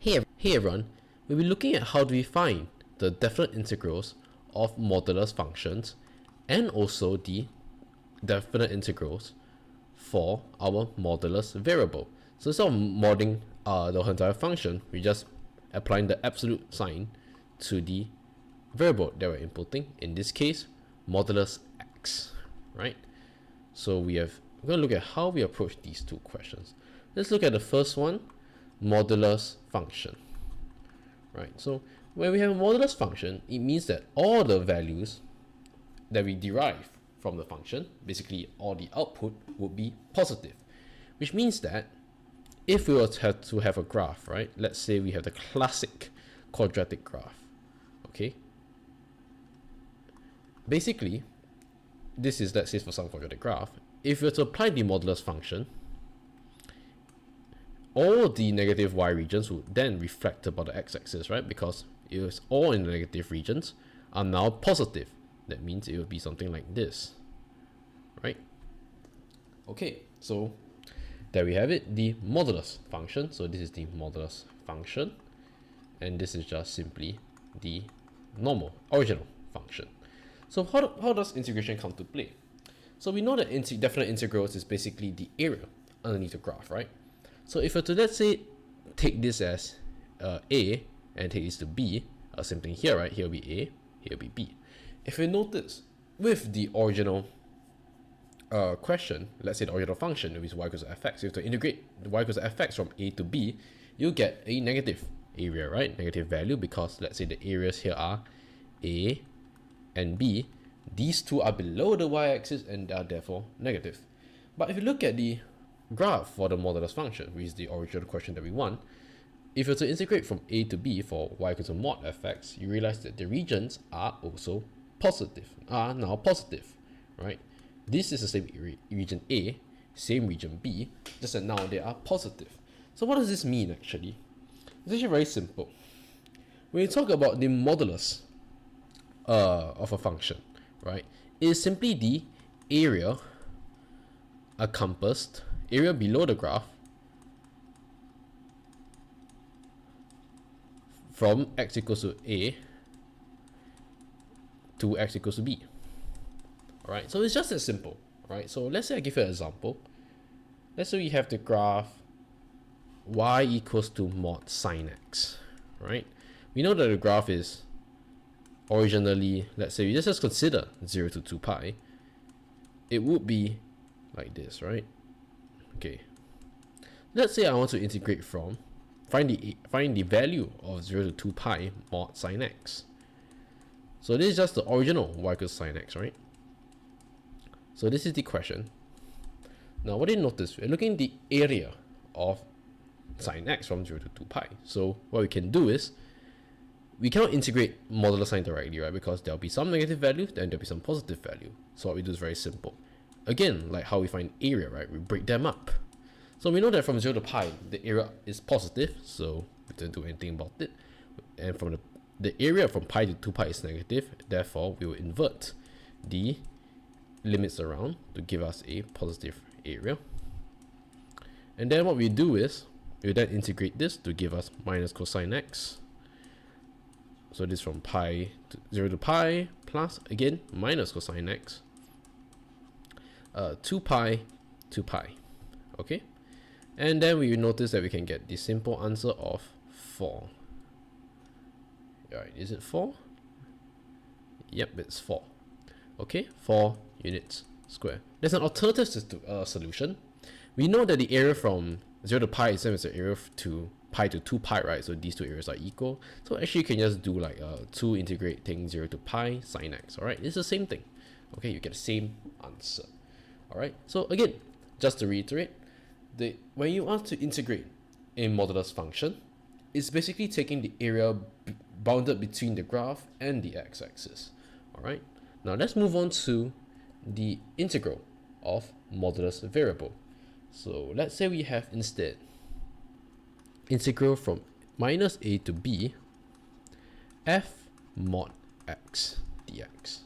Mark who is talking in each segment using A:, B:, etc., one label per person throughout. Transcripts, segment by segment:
A: Hey everyone, we'll be looking at how do we find the definite integrals of modulus functions and also the definite integrals for our modulus variable. So instead of modding the entire function, we just applying the absolute sign to the variable that we're inputting, in this case modulus x, right? So we're going to look at how we approach these two questions. Let's look at the first one, modulus function. Right, so when we have a modulus function, it means that all the values that we derive from the function, basically all the output, would be positive, which means that if we were to have a graph, right, let's say we have the classic quadratic graph, okay, basically this is, let's say, for some quadratic graph, if we were to apply the modulus function, all the negative y regions would then reflect about the x-axis, right? Because it was all in the negative regions are now positive. That means it would be something like this, right? Okay, so there we have it, the modulus function. So this is the modulus function, and this is just simply the normal, original function. So how does integration come to play? So we know that definite integrals is basically the area underneath the graph, right? So if we were to, let's say, take this as A and take this to B, same thing here, right? Here will be A, here will be B. If you notice, with the original question, let's say the original function, which is y equals to fx, if you have to integrate the y equals to fx from A to B, you get a negative area, right? Negative value, because let's say the areas here are A and B. These two are below the y-axis and are therefore negative. But if you look at the graph for the modulus function, which is the original question that we want, if you were to integrate from A to B for y equals to mod fx, you realize that the regions are also positive, now positive, right? This is the same region A, same region B, just that now they are positive. So what does this mean actually? It's actually very simple. When you talk about the modulus of a function, right, it is simply the area encompassed, area below the graph from x equals to A to x equals to B. Alright, so it's just as simple. Alright, so let's say I give you an example. Let's say we have the graph y equals to mod sine x. Right? We know that the graph is originally, let's say we just consider 0 to 2 pi. It would be like this, right? Okay, let's say I want to integrate from find the value of 0 to 2 pi mod sine x. So this is just the original y equals sine x, right? So this is the question. Now what do you notice? We're looking at the area of sine x from 0 to 2 pi. So what we can do is, we cannot integrate modulus sign directly, right? Because there'll be some negative value, then there'll be some positive value. So what we do is very simple. Again, like how we find area, right? We break them up. So we know that from 0 to pi, the area is positive, so we don't do anything about it. And from the area from pi to 2 pi is negative, therefore we will invert the limits around to give us a positive area. And then what we do is, we then integrate this to give us minus cosine x. So this from pi to 0 to pi plus, again, minus cosine x. 2 pi to pi, okay? And then we notice that we can get the simple answer of 4. Alright, is it 4? Yep, it's 4. Okay, 4 units square. There's an alternative solution. We know that the area from 0 to pi is the same as the area to pi to 2 pi, right? So these two areas are equal. So actually you can just do like 2 integrating 0 to pi sine x, alright? It's the same thing. Okay, you get the same answer. Alright, so again, just to reiterate, when you want to integrate a modulus function, it's basically taking the area bounded between the graph and the x-axis. Alright, now let's move on to the integral of modulus variable. So let's say we have instead integral from minus a to b f mod x dx.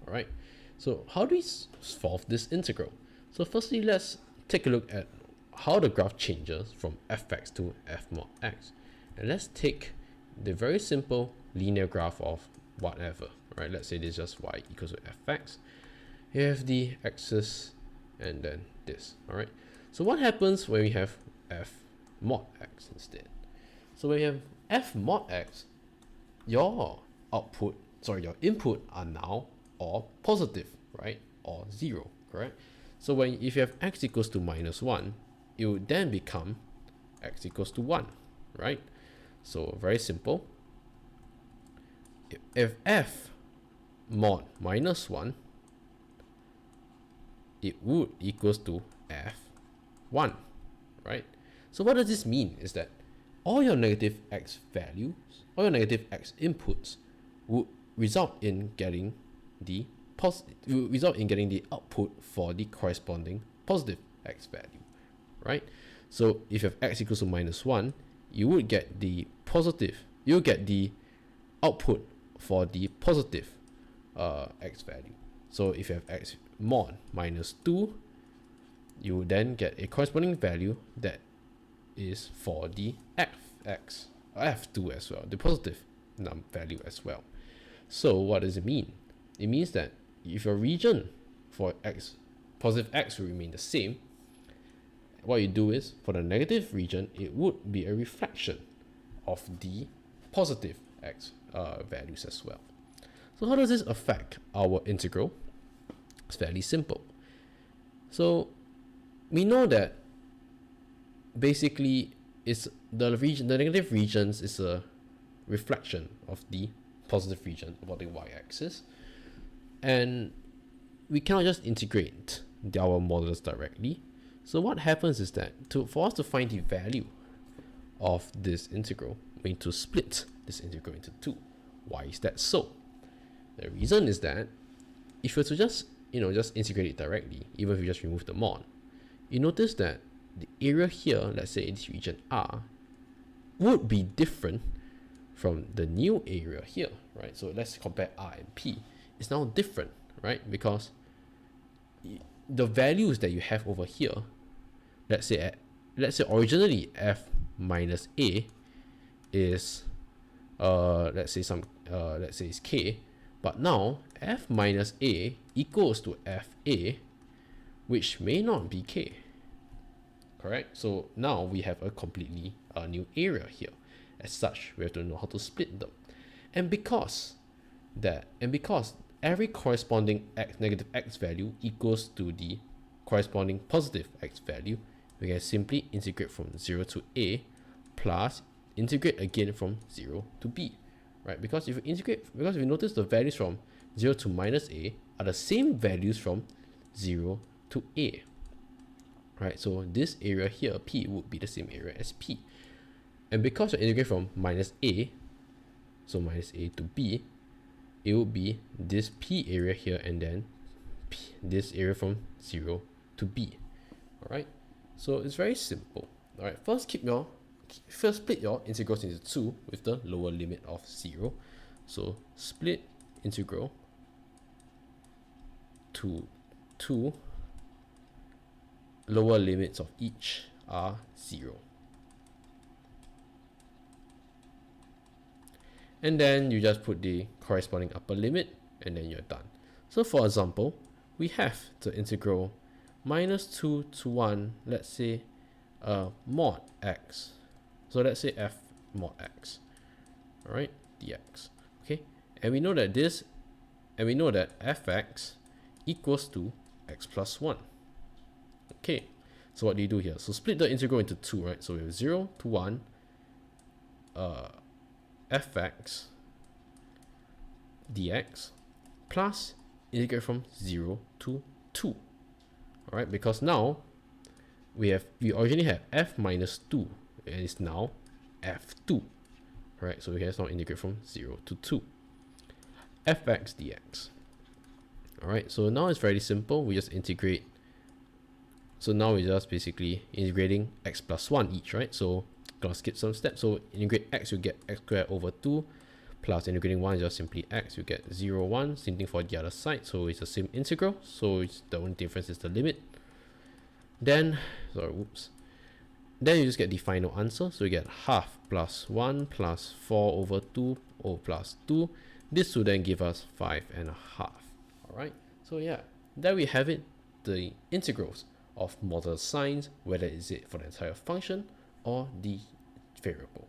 A: Alright, so how do we solve this integral? So firstly, let's take a look at how the graph changes from fx to f mod x. And let's take the very simple linear graph of whatever, right? Let's say this is just y equals to fx. You have the axis and then this, all right? So what happens when we have f mod x instead? So when you have f mod x, your input are now all positive, right? Or 0, correct? So if you have x equals to -1, it would then become x equals to 1, right? So very simple. If f mod -1, it would equals to f1, right? So what does this mean is that all your negative x values, all your negative x inputs would result in getting the output for the corresponding positive x value, right? So if you have x equals to -1, you would get the output for the positive x value. So if you have x mod -2, you would then get a corresponding value that is for the f2 as well, the positive value as well. So what does it mean? It means that if your region for positive x will remain the same, what you do is for the negative region, it would be a reflection of the positive x values as well. So how does this affect our integral? It's fairly simple. So we know that basically the negative regions is a reflection of the positive region about the y-axis, and we cannot just integrate our modulus directly. So what happens is that for us to find the value of this integral, we need to split this integral into two. Why is that so? The reason is that if you were to just integrate it directly, even if you just remove the mod, you notice that the area here, let's say in this region R, would be different from the new area here, right? So let's compare R and P. It's now different, right? Because the values that you have over here, let's say originally f minus a is let's say it's k, but now f minus a equals to fa, which may not be k, correct? So now we have a completely new area here. As such, we have to know how to split them, and because every corresponding negative x value equals to the corresponding positive x value, we can simply integrate from 0 to a plus integrate again from 0 to b, right? Because if you notice the values from 0 to minus a are the same values from 0 to a, right? So this area here, p, would be the same area as p. And because you integrate from minus a, so minus a to b, it would be this p area here and then this area from 0 to b. All right, so it's very simple. All right, first split your integrals into two with the lower limit of 0. So split integral to 2, lower limits of each are 0. And then you just put the corresponding upper limit and then you're done. So for example, we have the integral -2 to 1, let's say mod x. So let's say f mod x, all right, dx. Okay, and we know that fx equals to x plus 1. Okay, so what do you do here? So split the integral into two, right? So we have 0 to 1 fx dx plus integrate from 0 to 2. All right, because now we originally have f minus 2 and it's now f2. All right, so we can now integrate from 0 to 2 fx dx. All right, so now it's very simple. We just integrate. So now we're just basically integrating x plus 1 each, right? So gonna skip some steps. So integrate x, you get x squared over 2 plus integrating 1 is just simply x, you get 0, 1. Same thing for the other side, so it's the same integral, so the only difference is the limit. Then Then you just get the final answer. So you get half plus 1 plus 4 over 2 plus 2. This will then give us 5.5. Alright, so yeah, there we have it, the integrals of modulus signs, whether is it for the entire function or the variable.